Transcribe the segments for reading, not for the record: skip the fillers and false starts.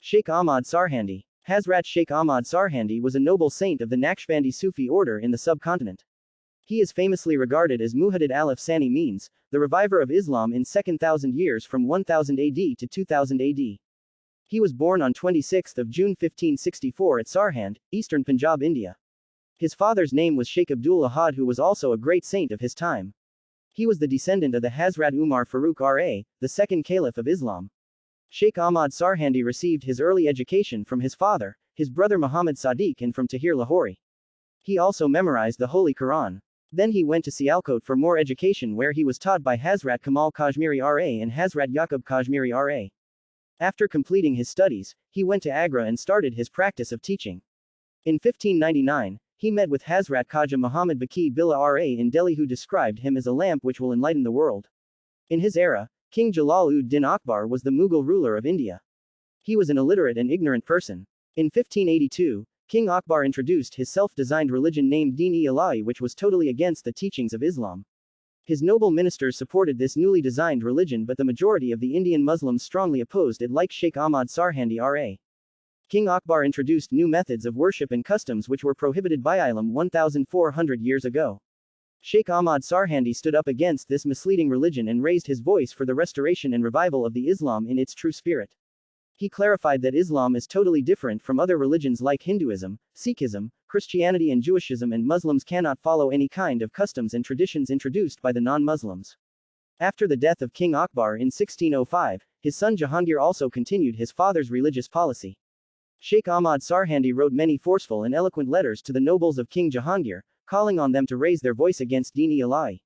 Sheikh Ahmad Sarhandi. Hazrat Sheikh Ahmad Sarhandi was a noble saint of the Naqshbandi Sufi order in the subcontinent. He is famously regarded as Mujaddid Aliph Sani, means the reviver of Islam in second thousand years from 1000 AD to 2000 AD. He was born on 26 June 1564 at Sarhand, Eastern Punjab, India. His father's name was Sheikh Abdul Ahad, who was also a great saint of his time. He was the descendant of the Hazrat Umar Farooq R.A, the second Caliph of Islam. Sheikh Ahmad Sarhandi received his early education from his father, his brother Muhammad Sadiq, and from Tahir Lahori. He also memorized the Holy Quran. Then he went to Sialkot for more education, where he was taught by Hazrat Kamal Kashmiri R.A and Hazrat Yaqub Kashmiri R.A. After completing his studies, he went to Agra and started his practice of teaching. In 1599, he met with Hazrat Khawja Muhammad Baqi Billah R.A. in Delhi, who described him as a lamp which will enlighten the world. In his era, King Jalal-ud-Din Akbar was the Mughal ruler of India. He was an illiterate and ignorant person. In 1582, King Akbar introduced his self-designed religion named Deen-e-Ilahi, which was totally against the teachings of Islam. His noble ministers supported this newly designed religion, but the majority of the Indian Muslims strongly opposed it, like Sheikh Ahmad Sarhandi R.A. King Akbar introduced new methods of worship and customs which were prohibited by Islam 1400 years ago. Sheikh Ahmad Sarhandi stood up against this misleading religion and raised his voice for the restoration and revival of the Islam in its true spirit. He clarified that Islam is totally different from other religions like Hinduism, Sikhism, Christianity and Jewishism, and Muslims cannot follow any kind of customs and traditions introduced by the non-Muslims. After the death of King Akbar in 1605, his son Jahangir also continued his father's religious policy. Sheikh Ahmad Sarhandi wrote many forceful and eloquent letters to the nobles of King Jahangir, calling on them to raise their voice against Deen-e-Ilahi.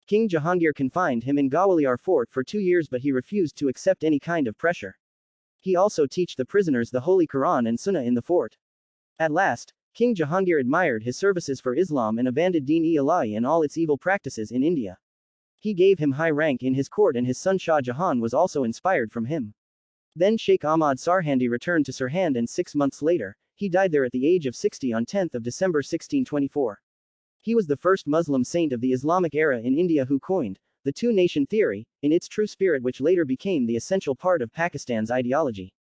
King Jahangir confined him in Gwalior fort for 2 years, but he refused to accept any kind of pressure. He also taught the prisoners the Holy Quran and Sunnah in the fort. At last, King Jahangir admired his services for Islam and abandoned Deen-e-Ilahi and all its evil practices in India. He gave him high rank in his court, and his son Shah Jahan was also inspired from him. Then Sheikh Ahmad Sarhandi returned to Sarhand, and 6 months later, he died there at the age of 60 on 10 December 1624. He was the first Muslim saint of the Islamic era in India who coined the two-nation theory, in its true spirit, which later became the essential part of Pakistan's ideology.